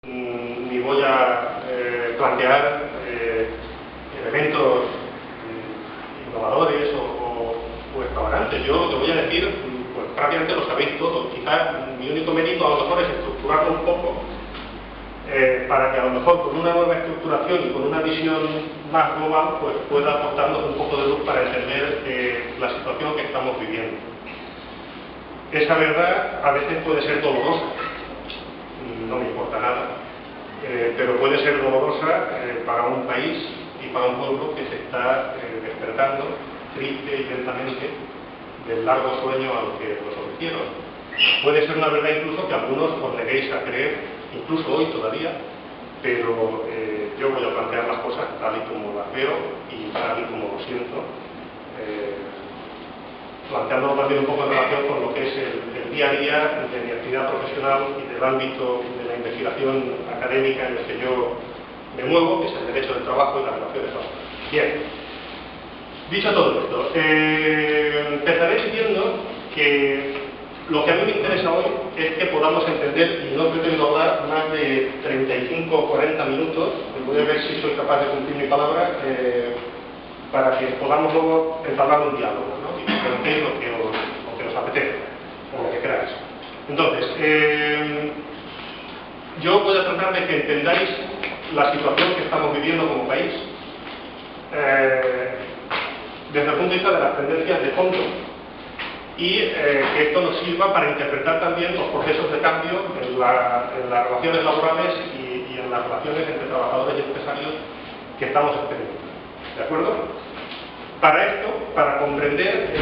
ni voy a plantear elementos innovadores o extravagantes. Yo lo que voy a decir, pues prácticamente lo sabéis todo. Quizás mi único mérito a lo mejor es estructurarlo un poco para que a lo mejor con una nueva estructuración y con una visión más global pues pueda aportarnos un poco de luz para entender la situación que estamos viviendo. Esa verdad a veces puede ser dolorosa, no me importa nada, pero puede ser dolorosa para un país y para un pueblo que se está despertando triste y lentamente del largo sueño al que nos ofrecieron. Puede ser una verdad incluso que algunos os neguéis a creer, incluso hoy todavía, pero yo voy a plantear las cosas tal y como las veo y tal y como lo siento, planteándolo también un poco en relación con lo que es el día a día de mi actividad profesional y del ámbito de la investigación académica en el que yo me muevo, que es el derecho del trabajo y las relaciones laborales. Bien, dicho todo esto, empezaré diciendo que lo que a mí me interesa hoy es que podamos entender, y no pretendo hablar más de 35 o 40 minutos, voy a ver si soy capaz de cumplir mi palabra, para que podamos luego entablar un diálogo, ¿no? Y que preguntéis lo que os apetezca, o lo que queráis. Entonces, yo voy a tratar de que entendáis la situación que estamos viviendo como país, desde el punto de vista de las tendencias de fondo, y que esto nos sirva para interpretar también los procesos de cambio en las relaciones laborales y en las relaciones entre trabajadores y empresarios que estamos experimentando. ¿De acuerdo? Para esto, para comprender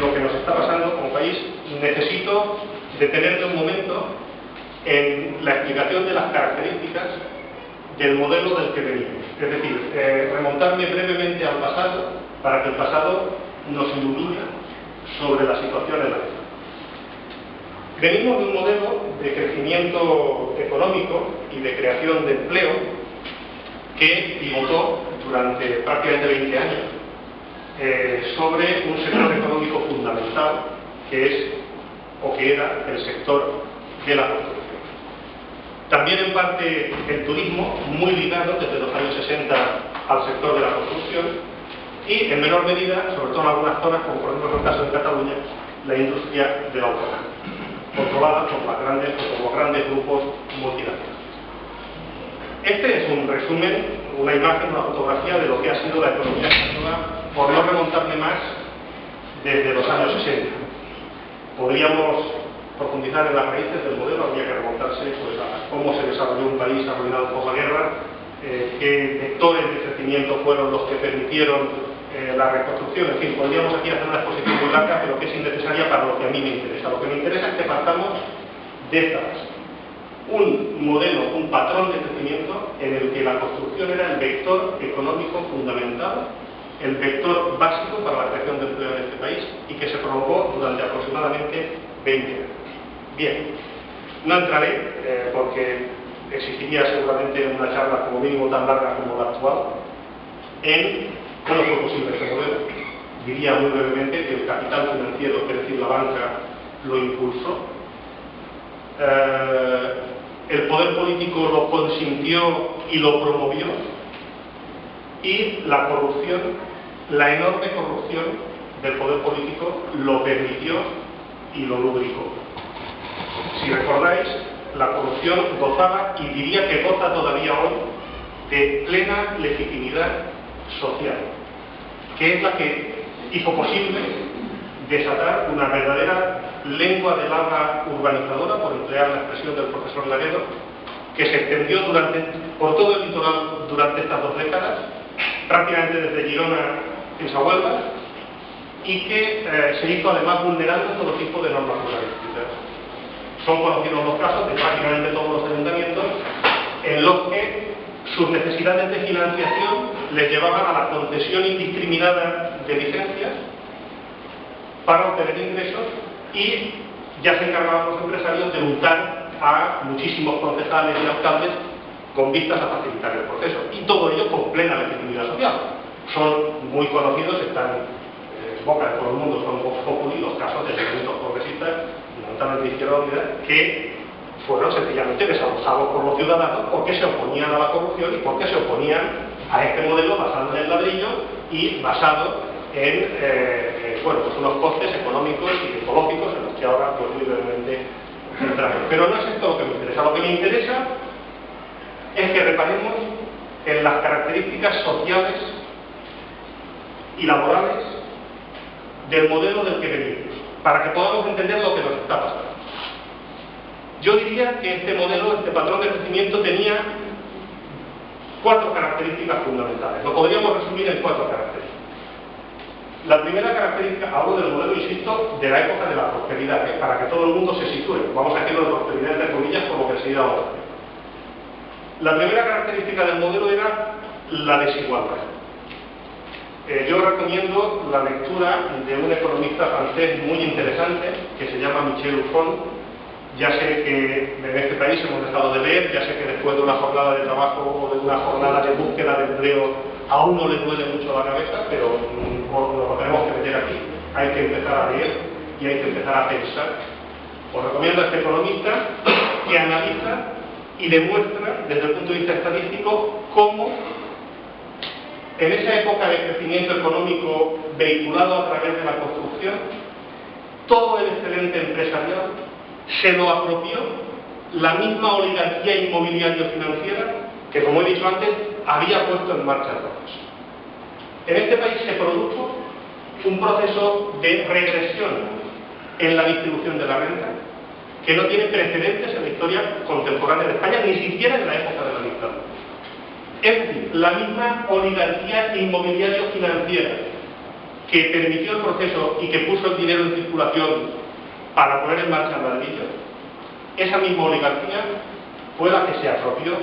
lo que nos está pasando como país, necesito detenerme un momento en la explicación de las características del modelo del que venimos. Es decir, remontarme brevemente al pasado para que el pasado nos ilumine sobre la situación en la que estamos. Venimos de un modelo de crecimiento económico y de creación de empleo que pivotó durante prácticamente 20 años sobre un sector económico fundamental que es o que era el sector de la construcción. También en parte el turismo, muy ligado desde los años 60 al sector de la construcción, y en menor medida, sobre todo en algunas zonas, como por ejemplo en el caso de Cataluña, la industria del automóvil, controlada por los grandes grupos multinacionales. Este es un resumen, una imagen, una fotografía de lo que ha sido la economía española, por no remontarme más, desde los años 60. Podríamos profundizar en las raíces del modelo, habría que remontarse pues, a cómo se desarrolló un país arruinado por la guerra, qué vectores de crecimiento fueron los que permitieron la reconstrucción. En fin, podríamos aquí hacer una exposición muy larga, pero que es innecesaria para lo que a mí me interesa. Lo que me interesa es que partamos de esta base. Un modelo, un patrón de crecimiento en el que la construcción era el vector económico fundamental, el vector básico para la creación de empleo en este país y que se prolongó durante aproximadamente 20 años. Bien, no entraré porque existiría seguramente una charla como mínimo tan larga como la actual en cómo fue posible este modelo. Diría muy brevemente que el capital financiero, es decir, la banca, lo impulsó. El poder político lo consintió y lo promovió. Y la corrupción, la enorme corrupción del poder político lo permitió y lo lubricó. Si recordáis, la corrupción gozaba, y diría que goza todavía hoy, de plena legitimidad social, que es la que hizo posible desatar una verdadera lengua del habla urbanizadora, por emplear la expresión del profesor Laredo, que se extendió por todo el litoral durante estas 2 décadas, prácticamente desde Girona a Huelva, y que se hizo además vulnerando todo tipo de normas urbanísticas. Son conocidos los casos de prácticamente todos los ayuntamientos en los que sus necesidades de financiación les llevaban a la concesión indiscriminada de licencias para obtener ingresos, y ya se encargaban los empresarios de untar a muchísimos concejales y alcaldes con vistas a facilitar el proceso, y todo ello con plena legitimidad social. Son muy conocidos, están en boca de todo el mundo, son vox populi los casos de movimientos progresistas, fundamentalmente de Izquierda Unida, que fueron sencillamente desalojados por los ciudadanos porque se oponían a la corrupción y porque se oponían a este modelo basado en el ladrillo y basado en bueno, pues unos costes económicos y ecológicos en los que ahora pues muy brevemente entramos. Pero no es esto lo que me interesa. Lo que me interesa es que reparemos en las características sociales y laborales del modelo del que venimos, para que podamos entender lo que nos está pasando. Yo diría que este modelo, este patrón de crecimiento tenía 4 características fundamentales. Lo podríamos resumir en 4 características. La primera característica, hablo del modelo, insisto, de la época de la prosperidad, para que todo el mundo se sitúe. Vamos a decirlo de prosperidad entre comillas, como que se iba ahora. La primera característica del modelo era la desigualdad. Yo recomiendo la lectura de un economista francés muy interesante que se llama Michel Lafon. Ya sé que en este país hemos dejado de leer, ya sé que después de una jornada de trabajo o de una jornada de búsqueda de empleo a uno le duele mucho la cabeza, pero nos lo tenemos que meter aquí. Hay que empezar a leer y hay que empezar a pensar. Os recomiendo a este economista que analiza y demuestra desde el punto de vista estadístico cómo en esa época de crecimiento económico vehiculado a través de la construcción, todo el excedente empresarial se lo apropió la misma oligarquía inmobiliario-financiera que, como he dicho antes, había puesto en marcha el proceso. En este país se produjo un proceso de regresión en la distribución de la renta que no tiene precedentes en la historia contemporánea de España, ni siquiera en la época de la dictadura. Es decir, la misma oligarquía inmobiliario-financiera que permitió el proceso y que puso el dinero en circulación para poner en marcha el ladrillo, esa misma oligarquía fue la que se apropió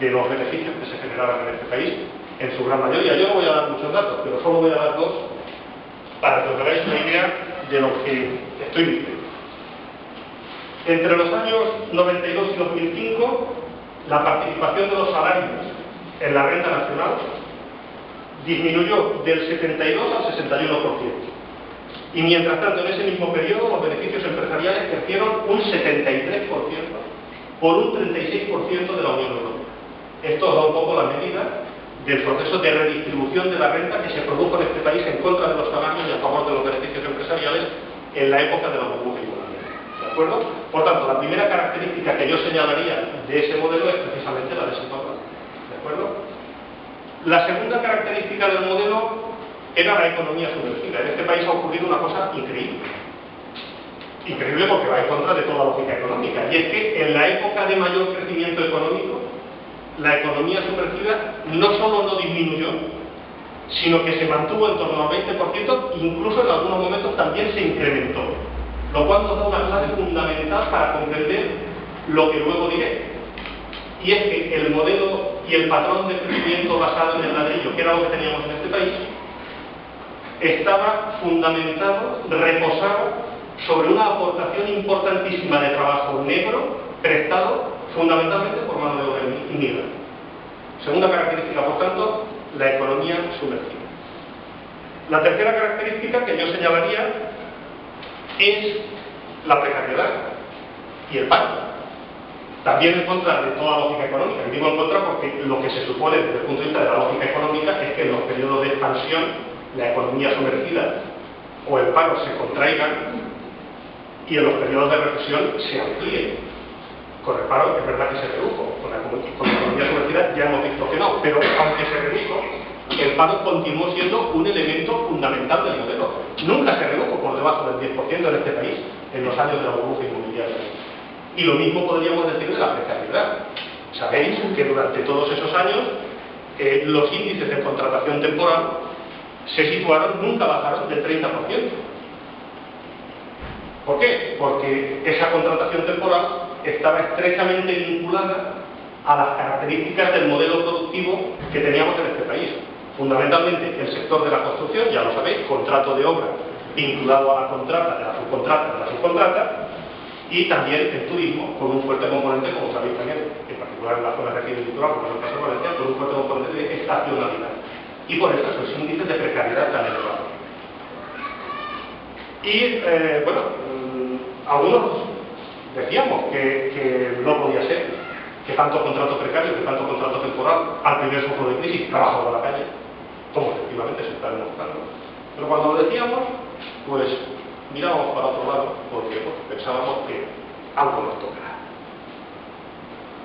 de los beneficios que se generaban en este país, en su gran mayoría. Yo no voy a dar muchos datos, pero solo voy a dar 2 para que os hagáis una idea de lo que estoy diciendo. Entre los años 92 y 2005, la participación de los salarios en la renta nacional disminuyó del 72 al 61%. Y mientras tanto, en ese mismo periodo, los beneficios empresariales crecieron un 73% por un 36% de la Unión Europea. Esto da un poco la medida del proceso de redistribución de la renta que se produjo en este país en contra de los salarios y a favor de los beneficios empresariales en la época de la burbuja inmobiliaria. ¿De acuerdo? Por tanto, la primera característica que yo señalaría de ese modelo es precisamente la desigualdad. ¿De acuerdo? La segunda característica del modelo era la economía sumergida. En este país ha ocurrido una cosa increíble. Increíble porque va en contra de toda lógica económica. Y es que en la época de mayor crecimiento económico, la economía sumergida no solo no disminuyó, sino que se mantuvo en torno al 20%, incluso en algunos momentos también se incrementó. Lo cual nos da una clave fundamental para comprender lo que luego diré. Y es que el modelo y el patrón de crecimiento basado en el ladrillo, que era lo que teníamos en este país, estaba fundamentado, reposado sobre una aportación importantísima de trabajo negro prestado fundamentalmente por mano de obra inmigrante. Segunda característica, por tanto, la economía sumergida. La tercera característica que yo señalaría es la precariedad y el paro. También en contra de toda lógica económica. Y digo en contra porque lo que se supone desde el punto de vista de la lógica económica es que en los periodos de expansión la economía sumergida o el paro se contraigan y en los periodos de recesión se amplíen. Con el paro es verdad que se redujo, con la economía sumergida ya hemos visto que no, pero aunque se redujo, el paro continuó siendo un elemento fundamental del modelo. Nunca se redujo por debajo del 10% en este país en los años de la burbuja inmobiliaria. Y lo mismo podríamos decir de la precariedad. Sabéis que durante todos esos años los índices de contratación temporal se situaron, nunca bajaron del 30%. ¿Por qué? Porque esa contratación temporal estaba estrechamente vinculada a las características del modelo productivo que teníamos en este país. Fundamentalmente el sector de la construcción, ya lo sabéis, contrato de obra vinculado a la contrata, de la subcontrata, y también el turismo, con un fuerte componente, como sabéis también, en particular en la zona de Recife y Litoral, como es el caso de Valencia, con un fuerte componente de estacionalidad. Y por eso esos índices de precariedad tan elevados. Y, bueno, algunos decíamos que no podía ser, que tanto contrato precario, que tanto contrato temporal, al primer soplo de crisis, trabajo de la calle, como efectivamente se está demostrando. Pero cuando lo decíamos, pues mirábamos para otro lado, porque pensábamos que algo nos tocará.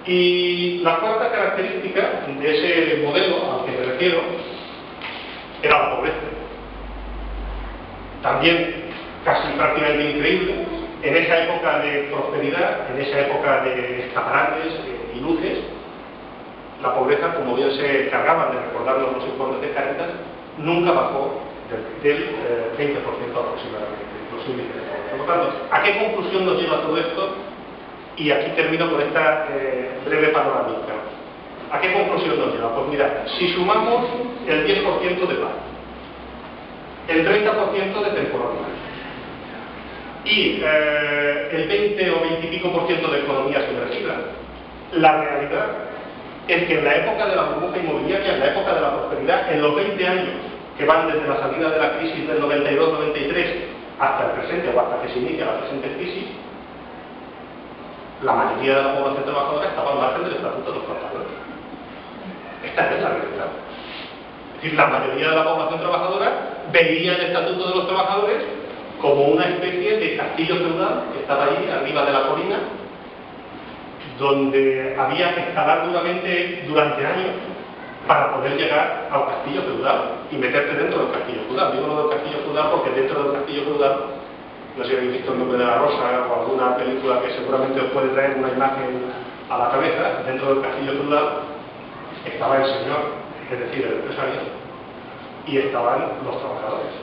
Y la cuarta característica de ese modelo al que me refiero era la pobreza. También casi prácticamente increíble, en esa época de prosperidad, en esa época de escaparates y luces, la pobreza, como bien se cargaban de recordarnos los informes de Cáritas, nunca bajó del 20% aproximadamente, los índices de pobreza. Por lo tanto, ¿a qué conclusión nos lleva todo esto? Y aquí termino con esta breve panorámica. ¿A qué conclusión nos lleva? Pues mira, si sumamos el 10% de paro, el 30% de temporalidad y el 20 o 20 y pico % de economía sumergida, la realidad es que en la época de la burbuja inmobiliaria, en la época de la prosperidad, en los 20 años que van desde la salida de la crisis del 92-93 hasta el presente o hasta que se inicia la presente crisis, la mayoría de la población trabajadora estaba al margen del estatuto de los trabajadores. Esta es la realidad. Es decir, la mayoría de la población trabajadora veía el estatuto de los trabajadores como una especie de castillo feudal que estaba ahí arriba de la colina, donde había que escalar duramente durante años para poder llegar al castillo feudal y meterte dentro del castillo feudal. Digo lo del castillo feudal porque dentro del castillo feudal, no sé si habéis visto El nombre de la rosa o alguna película que seguramente os puede traer una imagen a la cabeza, dentro del castillo feudal estaba el señor, es decir, el empresario, y estaban los trabajadores,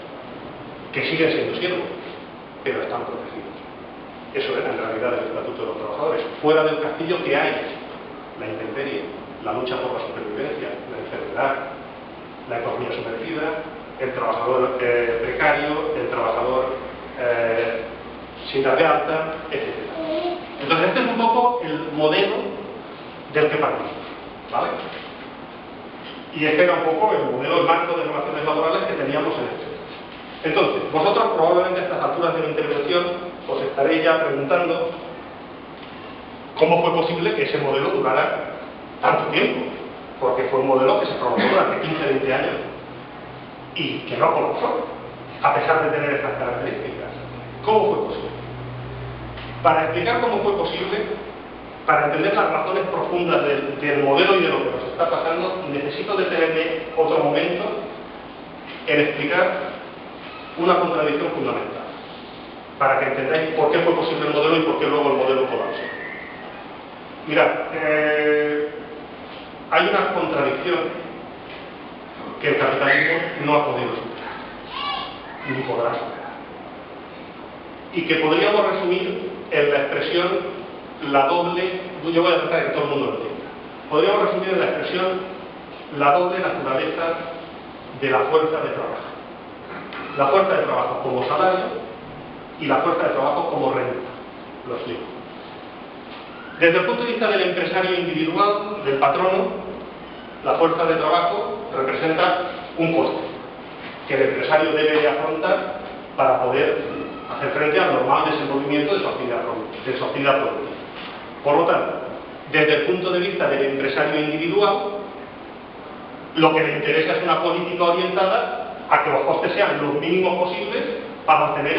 que siguen siendo siervos, pero están protegidos. Eso era en realidad el estatuto de los trabajadores. Fuera del castillo, ¿qué hay? La intemperie, la lucha por la supervivencia, la enfermedad, la economía sumergida, el trabajador precario, el trabajador sin dar de alta, etc. Entonces este es un poco el modelo del que partimos, ¿vale? Y este era un poco el modelo, el marco de relaciones laborales que teníamos en este sector. Entonces, vosotros probablemente a estas alturas de la intervención os estaréis ya preguntando cómo fue posible que ese modelo durara tanto tiempo, porque fue un modelo que se prolongó durante 15-20 años y que no colapsó, a pesar de tener estas características. ¿Cómo fue posible? Para explicar cómo fue posible, para entender las razones profundas del modelo y de lo que nos está pasando, necesito detenerme otro momento en explicar una contradicción fundamental, para que entendáis por qué fue posible el modelo y por qué luego el modelo colapsó. Mirad, hay una contradicción que el capitalismo no ha podido superar, ni podrá superar, y que podríamos resumir en la expresión la doble, yo voy a tratar de que todo el mundo lo entienda, podríamos resumir en la expresión la doble naturaleza de la fuerza de trabajo. La fuerza de trabajo como salario y la fuerza de trabajo como renta. Lo explico. Desde el punto de vista del empresario individual, del patrono, la fuerza de trabajo representa un coste que el empresario debe de afrontar para poder hacer frente al normal desenvolvimiento de su actividad productiva. Por lo tanto, desde el punto de vista del empresario individual, lo que le interesa es una política orientada a que los costes sean los mínimos posibles para mantener